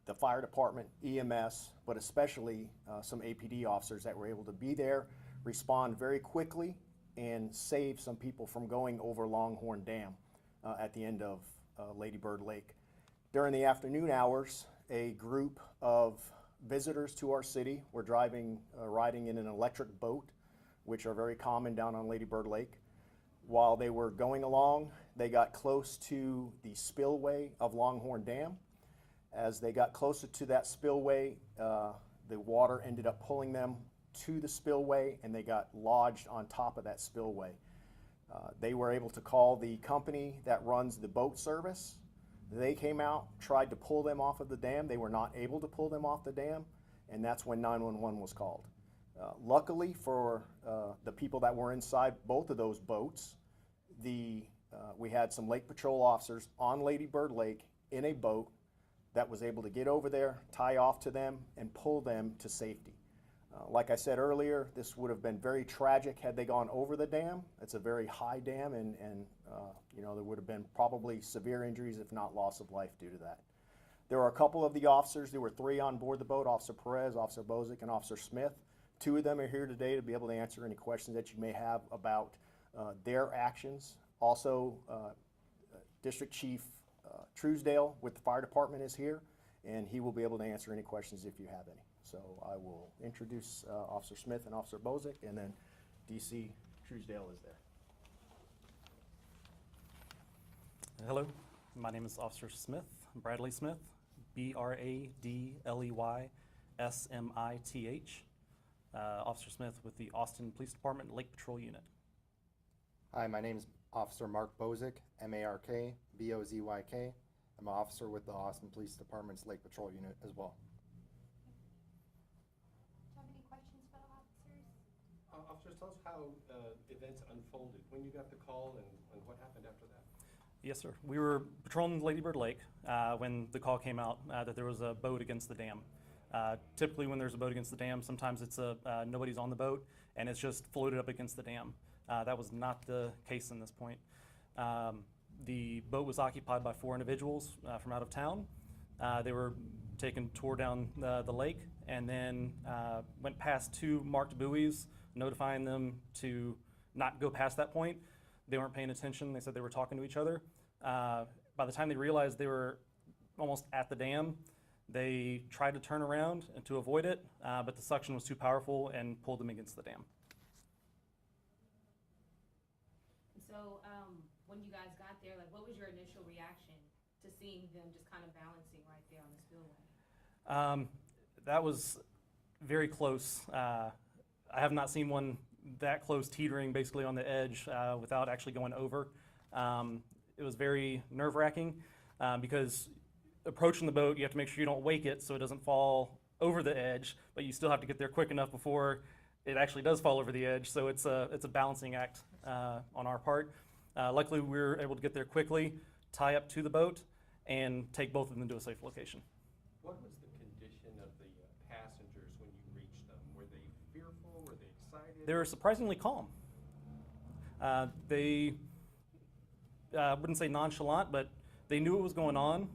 the fire department, EMS, but especially some APD officers that were able to be there, respond very quickly, and save some people from going over Longhorn Dam at the end of Lady Bird Lake. During the afternoon hours, a group of visitors to our city were riding in an electric boat, which are very common down on Lady Bird Lake. While they were going along, they got close to the spillway of Longhorn Dam. As they got closer to that spillway, the water ended up pulling them to the spillway, and they got lodged on top of that spillway. They were able to call the company that runs the boat service. They came out, tried to pull them off of the dam. They were not able to pull them off the dam, and that's when 911 was called. Luckily for the people that were inside both of those boats, we had some Lake Patrol officers on Lady Bird Lake in a boat that was able to get over there, tie off to them, and pull them to safety. Like I said earlier, this would have been very tragic had they gone over the dam. It's a very high dam, and you know, there would have been probably severe injuries, if not loss of life, due to that. There were a couple of the officers. There were 3 on board the boat: Officer Perez, Officer Bozyk, and Officer Smith. 2 of them are here today to be able to answer any questions that you may have about their actions. Also, District Chief Truesdale with the fire department is here, and he will be able to answer any questions if you have any. So I will introduce Officer Smith and Officer Bozyk, and then DC Truesdale is there. Hello, my name is Officer Smith, Bradley Smith, B-R-A-D-L-E-Y-S-M-I-T-H. Officer Smith with the Austin Police Department Lake Patrol Unit. Hi, my name is Officer Mark Bozyk, M-A-R-K, B-O-Z-Y-K. I'm an officer with the Austin Police Department's Lake Patrol Unit as well. Do you have any questions for the officers? Officers, tell us how events unfolded, when you got the call and what happened after that. Yes, sir. We were patrolling Lady Bird Lake when the call came out that there was a boat against the dam. Typically when there's a boat against the dam, sometimes it's nobody's on the boat and it's just floated up against the dam. That was not the case in this point. The boat was occupied by 4 individuals from out of town. They were taking a tour down the lake, and then went past 2 marked buoys, notifying them to not go past that point. They weren't paying attention. They said they were talking to each other. By the time they realized they were almost at the dam, they tried to turn around and to avoid it, but the suction was too powerful and pulled them against the dam. So when you guys got there, like, what was your initial reaction to seeing them just kind of balancing right there on the spillway? That was very close. I have not seen one that close, teetering basically on the edge without actually going over. It was very nerve-wracking because approaching the boat, you have to make sure you don't wake it so it doesn't fall over the edge, but you still have to get there quick enough before it actually does fall over the edge. So it's a balancing act on our part. Luckily, we were able to get there quickly, tie up to the boat, and take both of them to a safe location. What was the condition of the passengers when you reached them? Were they fearful? Were they excited? They were surprisingly calm. They wouldn't say nonchalant, but they knew what was going on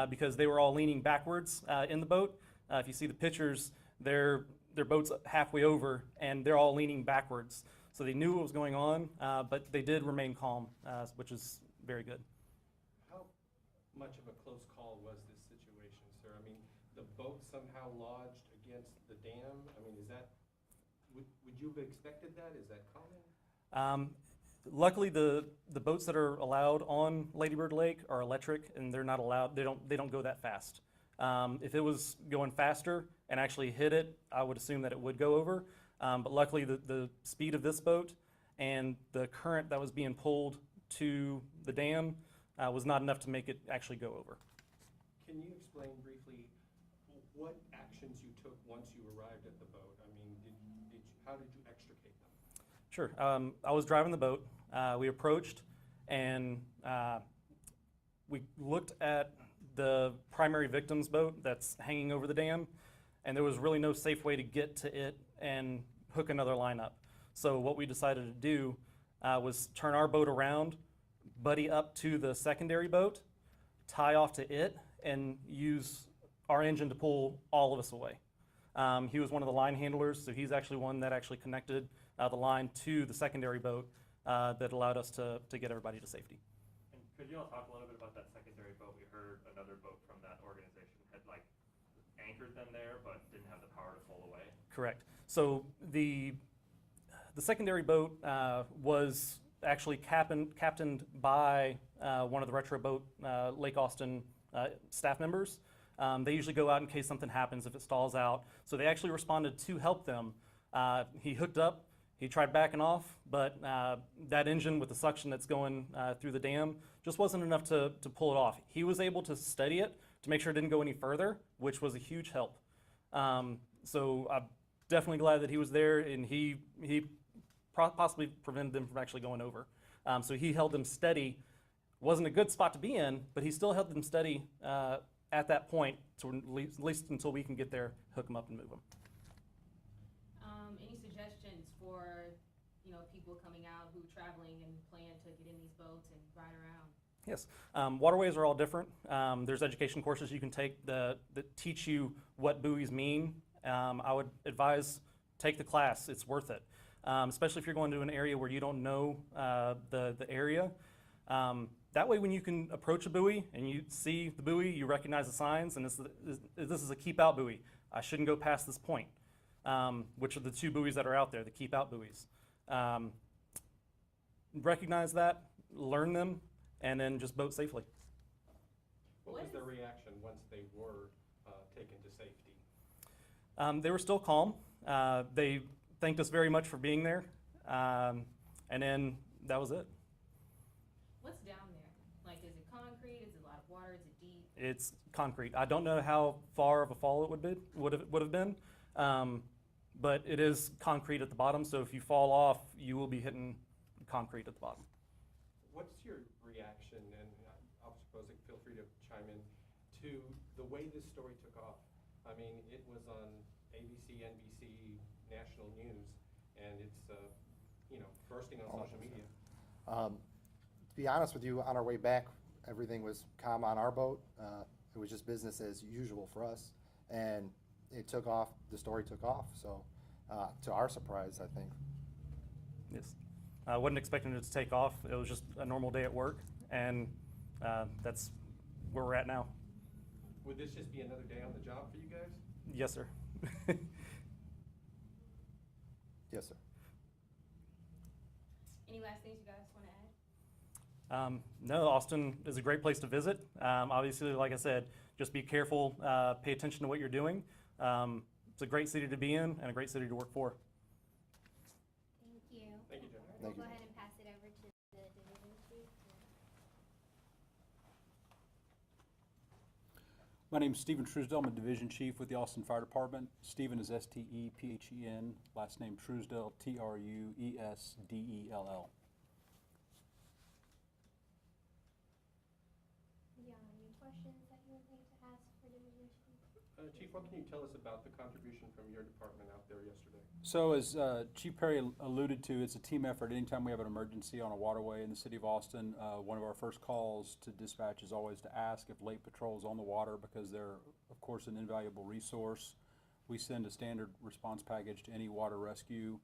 because they were all leaning backwards in the boat. If you see the pictures, their boat's halfway over, and they're all leaning backwards. So they knew what was going on, but they did remain calm, which is very good. How much of a close call was this situation, sir? I mean, the boat somehow lodged against the dam. I mean, is that, would you have expected that? Is that common? Luckily, the boats that are allowed on Lady Bird Lake are electric, and they're not allowed. They don't go that fast. If it was going faster and actually hit it, I would assume that it would go over. But luckily, the speed of this boat and the current that was being pulled to the dam was not enough to make it actually go over. Can you explain briefly what actions you took once you arrived at the boat? I mean, how did you extricate them? Sure. I was driving the boat. We approached, and we looked at the primary victim's boat that's hanging over the dam, and there was really no safe way to get to it and hook another line up. So what we decided to do was turn our boat around, buddy up to the secondary boat, tie off to it, and use our engine to pull all of us away. He was one of the line handlers, so he's actually one that actually connected the line to the secondary boat that allowed us to get everybody to safety. And could you all talk a little bit about that secondary boat? We heard another boat from that organization had like anchored them there, but didn't have the power to pull away. Correct. So the secondary boat was actually captained by one of the retro boat Lake Austin staff members. They usually go out in case something happens if it stalls out. So they actually responded to help them. He hooked up. He tried backing off, but that engine with the suction that's going through the dam just wasn't enough to pull it off. He was able to steady it to make sure it didn't go any further, which was a huge help. So I'm definitely glad that he was there, and he possibly prevented them from actually going over. So he held them steady. Wasn't a good spot to be in, but he still held them steady at that point, to at least until we can get there, hook them up, and move them. Any suggestions for, people coming out who are traveling and plan to get in these boats and ride around? Yes, waterways are all different. There's education courses you can take that teach you what buoys mean. I would advise take the class. It's worth it, especially if you're going to an area where you don't know the area. That way, when you can approach a buoy and you see the buoy, you recognize the signs, and this is a keep out buoy. I shouldn't go past this point, which are the two buoys that are out there, the keep out buoys. Recognize that, learn them, and then just boat safely. What was their reaction once they were taken to safety? They were still calm. They thanked us very much for being there, and then that was it. What's down there? Like, is it concrete? Is it a lot of water? Is it deep? It's concrete. I don't know how far of a fall it would have been, but it is concrete at the bottom. So if you fall off, you will be hitting concrete at the bottom. What's your reaction, and Officer Bozyk, feel free to chime in, to the way this story took off? I mean, it was on ABC, NBC, national news, and it's, bursting on social media. To be honest with you, on our way back, everything was calm on our boat. It was just business as usual for us, and it took off. The story took off. So, to our surprise, I think. Yes. I wasn't expecting it to take off. It was just a normal day at work, and that's where we're at now. Would this just be another day on the job for you guys? Yes, sir. Yes, sir. Any last things you guys want to add? No, Austin is a great place to visit. Obviously, like I said, just be careful, pay attention to what you're doing. It's a great city to be in and a great city to work for. Thank you. Thank you, John. We'll Thank you. go ahead and pass it over to the division chief. My name is Stephen Truesdell. I'm a division chief with the Austin Fire Department. Stephen is S-T-E-P-H-E-N. Last name Truesdell, T-R-U-E-S-D-E-L-L. Yeah, any questions that you would like to ask for division chief? Chief, what can you tell us about the contribution from your department out there yesterday? So as Chief Perry alluded to, it's a team effort. Anytime we have an emergency on a waterway in the city of Austin, one of our first calls to dispatch is always to ask if lake patrol is on the water, because they're, of course, an invaluable resource. We send a standard response package to any water rescue.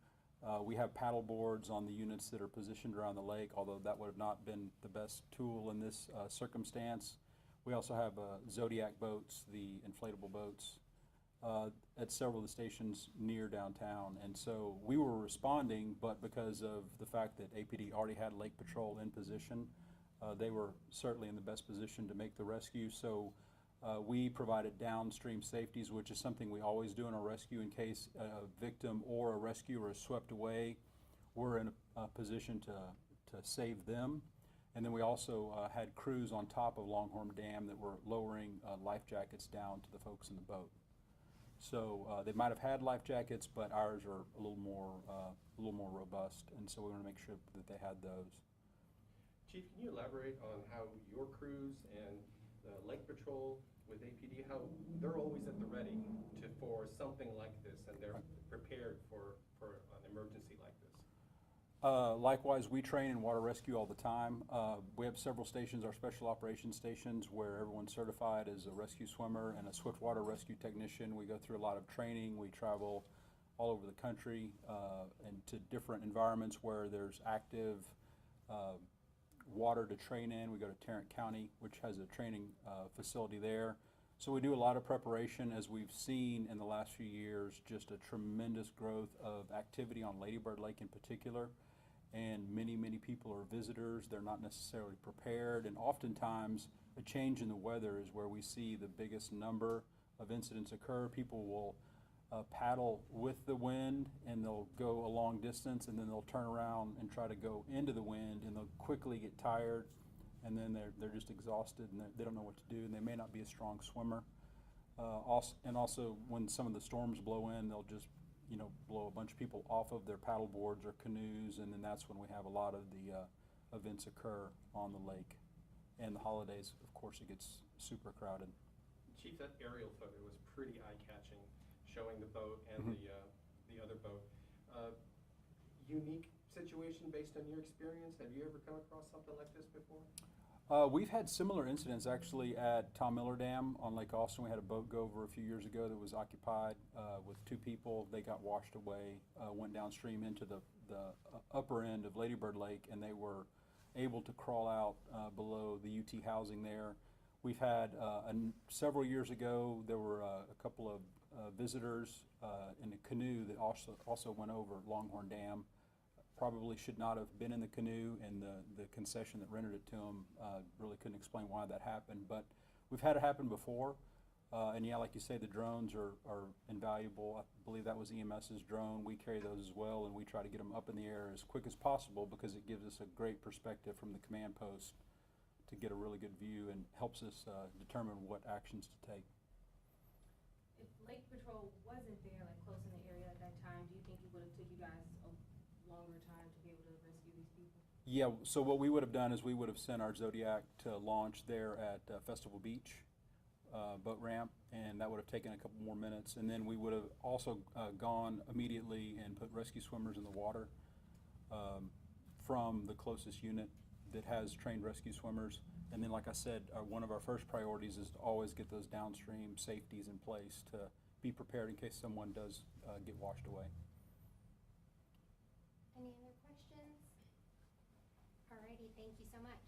We have paddle boards on the units that are positioned around the lake, although that would have not been the best tool in this circumstance. We also have Zodiac boats, the inflatable boats, at several of the stations near downtown. And so we were responding, but because of the fact that APD already had Lake Patrol in position, they were certainly in the best position to make the rescue. So we provided downstream safeties, which is something we always do in a rescue. In case a victim or a rescuer is swept away, we're in a position to save them. And then we also had crews on top of Longhorn Dam that were lowering life jackets down to the folks in the boat. So they might have had life jackets, but ours are a little more robust, and so we want to make sure that they had those. Chief, can you elaborate on how your crews and the Lake Patrol with APD, how they're always at the ready for something like this, and they're prepared for an emergency like this? Likewise, we train in water rescue all the time. We have several stations, our special operations stations, where everyone's certified as a rescue swimmer and a swiftwater rescue technician. We go through a lot of training. We travel all over the country and to different environments where there's active water to train in. We go to Tarrant County, which has a training facility there. So we do a lot of preparation, as we've seen in the last few years, just a tremendous growth of activity on Lady Bird Lake in particular. And many, many people are visitors. They're not necessarily prepared. And oftentimes, a change in the weather is where we see the biggest number of incidents occur. People will paddle with the wind, and they'll go a long distance, and then they'll turn around and try to go into the wind, and they'll quickly get tired, and then they're just exhausted, and they don't know what to do, and they may not be a strong swimmer. Also, when some of the storms blow in, they'll just blow a bunch of people off of their paddle boards or canoes, and then that's when we have a lot of the events occur on the lake. And the holidays, of course, it gets super crowded. Chief, that aerial photo was pretty eye-catching, showing the boat and the other boat. Unique situation based on your experience? Have you ever come across something like this before? We've had similar incidents actually at Tom Miller Dam on Lake Austin. We had a boat go over a few years ago that was occupied with 2 people. They got washed away, went downstream into the upper end of Lady Bird Lake, and they were able to crawl out below the UT housing there. We've had, several years ago, there were a couple of visitors in a canoe that also went over Longhorn Dam. Probably should not have been in the canoe, and the concession that rented it to them really couldn't explain why that happened. But we've had it happen before, and yeah, like you say, the drones are invaluable. I believe that was EMS's drone. We carry those as well, and we try to get them up in the air as quick as possible because it gives us a great perspective from the command post to get a really good view and helps us determine what actions to take. If Lake Patrol wasn't there, like close in the area at that time, do you think it would have took you guys a longer time to be able to rescue these people? Yeah, so what we would have done is we would have sent our Zodiac to launch there at Festival Beach boat ramp, and that would have taken a couple more minutes. And then we would have also gone immediately and put rescue swimmers in the water from the closest unit that has trained rescue swimmers. And then, like I said, one of our first priorities is to always get those downstream safeties in place to be prepared in case someone does get washed away. Any other questions? Alrighty, thank you so much.